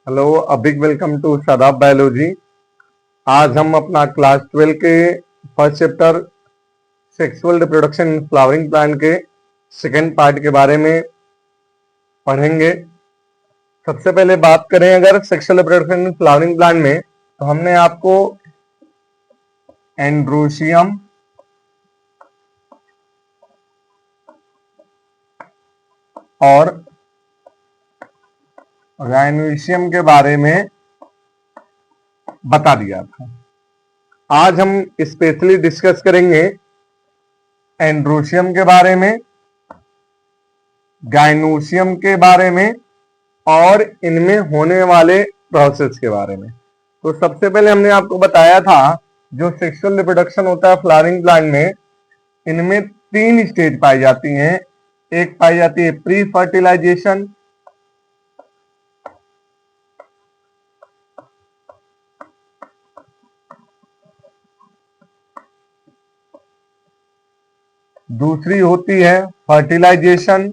Hello, a big welcome to Shadab biology. आज हम अपना क्लास 12 के first chapter sexual reproduction in flowering plant के सेकेंड पार्ट के बारे में पढ़ेंगे। सबसे पहले बात करें अगर sexual reproduction in flowering plant में, तो हमने आपको एंड्रोशियम और गायनोशियम के बारे में बता दिया था। आज हम स्पेशली डिस्कस करेंगे एंड्रोशियम के बारे में, गायनोशियम के बारे में और इनमें होने वाले प्रोसेस के बारे में। तो सबसे पहले हमने आपको बताया था जो सेक्सुअल रिप्रोडक्शन होता है फ्लावरिंग प्लांट में, इनमें 3 स्टेज पाई जाती हैं। एक पाई जाती है प्री फर्टिलाइजेशन, दूसरी होती है फर्टिलाइजेशन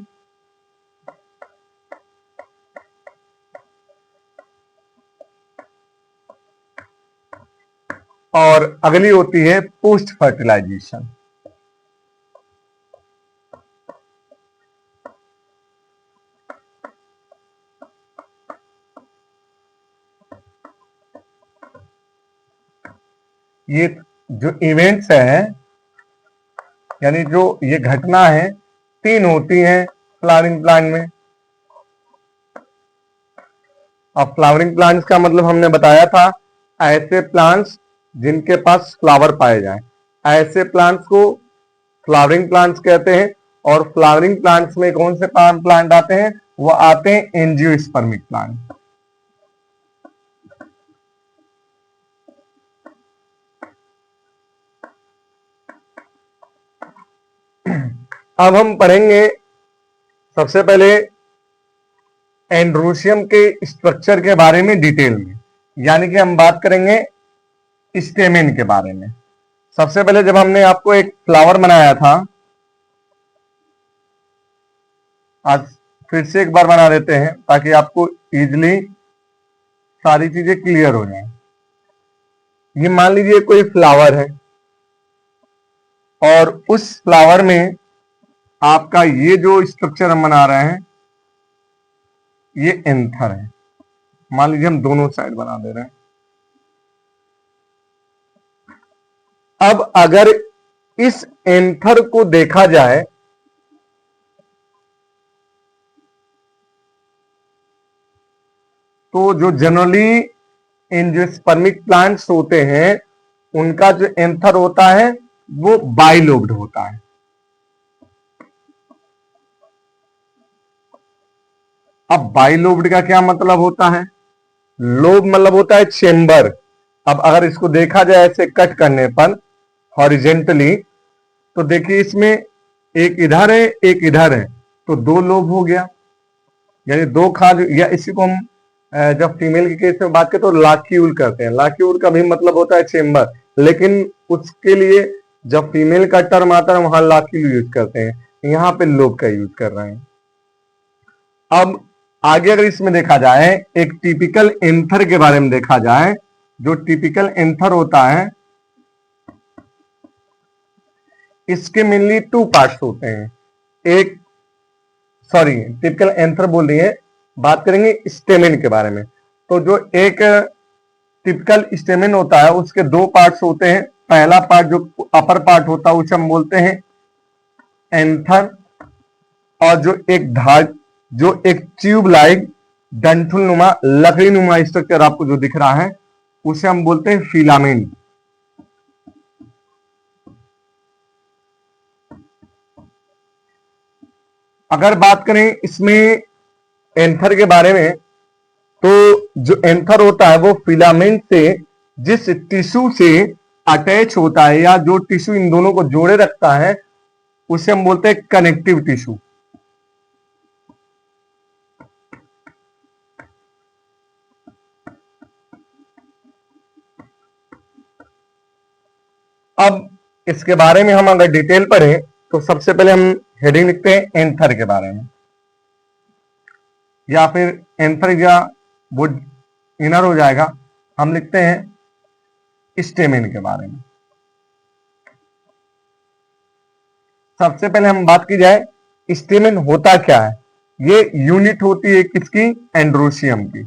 और अगली होती है पोस्ट फर्टिलाइजेशन। ये जो इवेंट्स है, यानी जो ये घटना है, 3 होती हैं फ्लावरिंग प्लांट में। अब फ्लावरिंग प्लांट्स का मतलब हमने बताया था ऐसे प्लांट्स जिनके पास फ्लावर पाए जाएं, ऐसे प्लांट्स को फ्लावरिंग प्लांट्स कहते हैं। और फ्लावरिंग प्लांट्स में कौन से प्लांट आते हैं? वो आते हैं एंजियोस्पर्मिक प्लांट। अब हम पढ़ेंगे सबसे पहले एंड्रोशियम के स्ट्रक्चर के बारे में डिटेल में, यानी कि हम बात करेंगे स्टेमेन के बारे में। सबसे पहले जब हमने आपको एक फ्लावर बनाया था, आज फिर से एक बार बना देते हैं ताकि आपको इजीली सारी चीजें क्लियर हो जाए। ये मान लीजिए कोई फ्लावर है और उस फ्लावर में आपका ये जो स्ट्रक्चर हम बना रहे हैं ये एंथर है। मान लीजिए हम दोनों साइड बना दे रहे हैं। अब अगर इस एंथर को देखा जाए तो जो जनरली एंजियोस्पर्मिक प्लांट्स होते हैं उनका जो एंथर होता है वो बाइलोब्ड होता है। अब बाइलोब्ड का क्या मतलब होता है? लोब मतलब होता है चेंबर। अब अगर इसको देखा जाए ऐसे कट करने पर हॉरिजेंटली, तो देखिए इसमें एक इधर है एक इधर है, तो 2 लोब हो गया, यानी 2 खाज। या इसी को हम जब फीमेल के केस में बात करें तो लाक्यूल करते हैं। लाक्यूल का भी मतलब होता है चेंबर, लेकिन उसके लिए जब फीमेल का टर्म आता है वहां लाक्यूल यूज करते हैं, यहां पे लोब का यूज कर रहे हैं। अब आगे अगर इसमें देखा जाए एक टिपिकल एंथर के बारे में देखा जाए, जो टिपिकल एंथर होता है इसके मेनली 2 पार्ट्स होते हैं। एक टिपिकल एंथर बोल रही है, बात करेंगे स्टेमेन के बारे में। तो जो एक टिपिकल स्टेमेन होता है उसके 2 पार्ट्स होते हैं। पहला पार्ट जो अपर पार्ट होता है उसे हम बोलते हैं एंथर, और जो एक ट्यूब लाइक डंठल नुमा लकड़ी नुमा स्ट्रक्चर आपको जो दिख रहा है उसे हम बोलते हैं फिलामेंट। अगर बात करें इसमें एंथर के बारे में, तो जो एंथर होता है वो फिलामेंट से जिस टिश्यू से अटैच होता है या जो टिश्यू इन दोनों को जोड़े रखता है उसे हम बोलते हैं कनेक्टिव टिश्यू। अब इसके बारे में हम अगर डिटेल पढ़ें तो सबसे पहले हम हेडिंग लिखते हैं एंथर के बारे में, या फिर एंथर या वो इनर हो जाएगा। हम लिखते हैं स्टेमेन के बारे में। सबसे पहले हम बात की जाए स्टेमेन होता क्या है। ये यूनिट होती है किसकी, एंड्रोशियम की।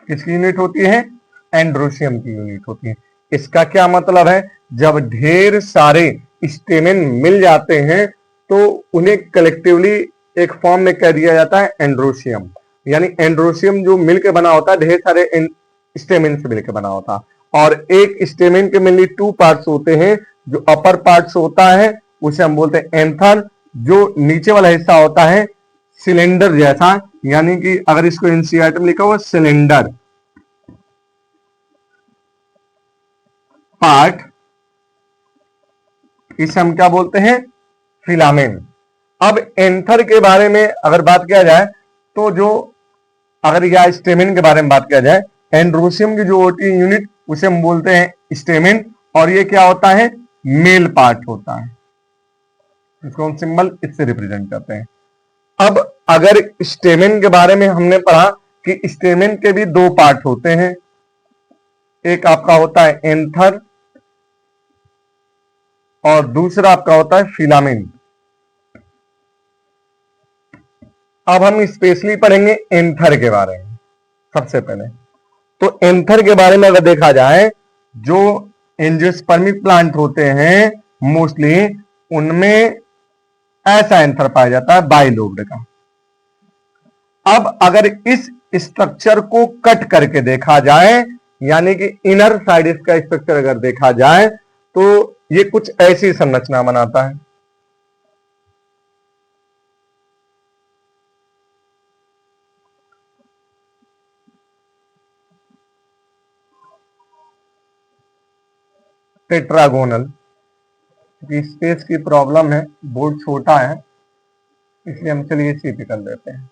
किसकी यूनिट होती है, एंड्रोशियम की यूनिट होती है। इसका क्या मतलब है, जब ढेर सारे स्टेमेन मिल जाते हैं तो उन्हें कलेक्टिवली एक फॉर्म में कह दिया जाता है एंड्रोशियम। यानी एंड्रोशियम जो मिलकर बना होता है, ढेर सारे स्टेमेन से मिलकर बना होता है। और एक स्टेमेन के मेनली 2 पार्ट्स होते हैं। जो अपर पार्ट्स होता है उसे हम बोलते हैं एंथर, जो नीचे वाला हिस्सा होता है सिलेंडर जैसा, यानी कि अगर इसको एनसीईआरटी में लिखा हुआ सिलेंडर पार्ट, इसे हम क्या बोलते हैं, फिलामेन। अब एंथर के बारे में अगर बात किया जाए तो जो अगर या स्टेमेन के बारे में बात किया जाए, एंड्रोशियम की जो होती है यूनिट उसे हम बोलते हैं स्टेमेन। और ये क्या होता है, मेल पार्ट होता है। इसको हम सिंबल इससे रिप्रेजेंट करते हैं। अब अगर स्टेमेन के बारे में हमने पढ़ा कि स्टेमेन के भी 2 पार्ट होते हैं। एक आपका होता है एंथर और दूसरा आपका होता है फिलामेन। अब हम स्पेशली पढ़ेंगे एंथर के बारे में। सबसे पहले तो एंथर के बारे में अगर देखा जाए, जो एंजियोस्पर्मिक प्लांट होते हैं मोस्टली उनमें ऐसा एंथर पाया जाता है बाइलोब्ड का। अब अगर इस स्ट्रक्चर को कट करके देखा जाए, यानी कि इनर साइड इसका स्ट्रक्चर अगर देखा जाए तो ये कुछ ऐसी संरचना बनाता है। टेट्रागोनल। स्पेस की प्रॉब्लम है, बोर्ड छोटा है इसलिए हम चलिए इसी पे कर लेते हैं।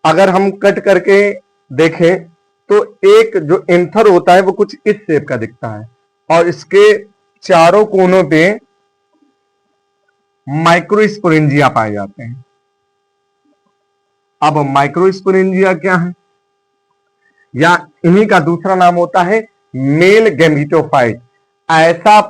अगर हम कट करके देखें तो एक जो एंथर होता है वो कुछ इस शेप का दिखता है और इसके चारों कोनों पे माइक्रोस्पोरेंजिया पाए जाते हैं। अब माइक्रोस्पोरेंजिया क्या है, या इन्हीं का दूसरा नाम होता है मेल गैमीटोफाइट। ऐसा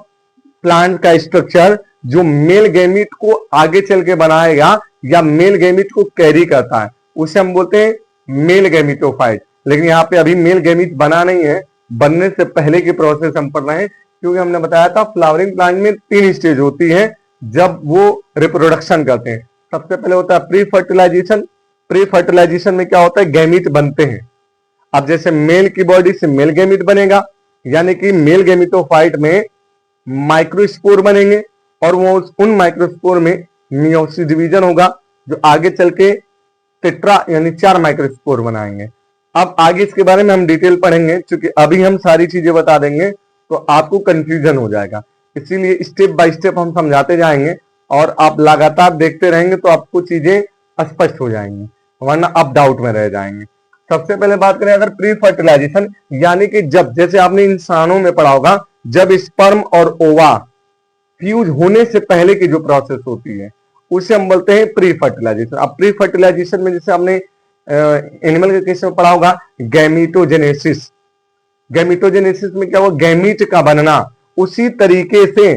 प्लांट का स्ट्रक्चर जो मेल गैमीट को आगे चल के बनाएगा या मेल गैमीट को कैरी करता है उसे हम बोलते हैं मेल गैमीटोफाइट। लेकिन यहाँ पे अभी मेल गैमीट बना नहीं है, बनने से पहले की प्रोसेस हम पढ़ रहे हैं, क्योंकि हमने बताया था फ्लावरिंग प्लांट में 3 स्टेज होती है जब वो रिप्रोडक्शन करते हैं। सबसे पहले होता है प्री फर्टिलाइजेशन। प्री फर्टिलाइजेशन में क्या होता है, गैमीट बनते हैं। अब जैसे मेल की बॉडी से मेल गैमीट बनेगा, यानी कि मेल गैमीटोफाइट में माइक्रोस्पोर बनेंगे और वो उन माइक्रोस्पोर में मियोसिस डिवीजन होगा जो आगे चल के टेट्रा यानी 4 माइक्रोस्पोर बनाएंगे। अब आगे इसके बारे में हम डिटेल पढ़ेंगे, क्योंकि अभी हम सारी चीजें बता देंगे तो आपको कंफ्यूजन हो जाएगा। इसीलिए स्टेप बाय स्टेप हम समझाते जाएंगे और आप लगातार देखते रहेंगे तो आपको चीजें स्पष्ट हो जाएंगी, वरना आप डाउट में रह जाएंगे। सबसे पहले बात करें अगर प्री फर्टिलाइजेशन, यानी कि जब, जैसे आपने इंसानों में पढ़ा होगा, जब स्पर्म और ओवा फ्यूज होने से पहले की जो प्रोसेस होती है उसे हम बोलते हैं प्री फर्टिलाइजेशन। अब प्री फर्टिलाइजेशन में जैसे हमने एनिमल के केस में पढ़ा होगा गैमीटोजेनेसिस। गैमीटोजेनेसिस में क्या हुआ, गैमीट का बनना। उसी तरीके से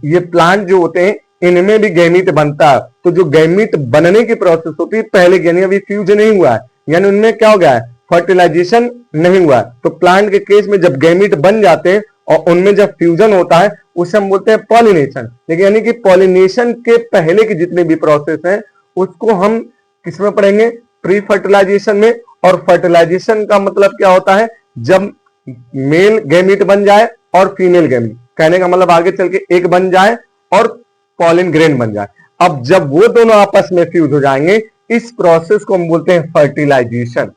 ये प्लांट जो होते हैं इनमें भी गैमीट बनता है। तो जो गैमीट बनने की प्रोसेस होती है पहले, यानी अभी फ्यूज नहीं हुआ है, यानी उनमें क्या हो गया है, फर्टिलाइजेशन नहीं हुआ है। तो प्लांट के केस में जब गैमीट बन जाते हैं और उनमें जब फ्यूजन होता है उसे हम बोलते हैं पॉलिनेशन। लेकिन यानी कि पॉलिनेशन के पहले की जितने भी प्रोसेस हैं उसको हम किसमें पढ़ेंगे, प्री फर्टिलाइजेशन में। और फर्टिलाइजेशन का मतलब क्या होता है, जब मेल गैमीट बन जाए और फीमेल गैमीट, कहने का मतलब आगे चल के एक बन जाए और पॉलिन ग्रेन बन जाए। अब जब वो दोनों आपस में फ्यूज हो जाएंगे, इस प्रोसेस को हम बोलते हैं फर्टिलाइजेशन।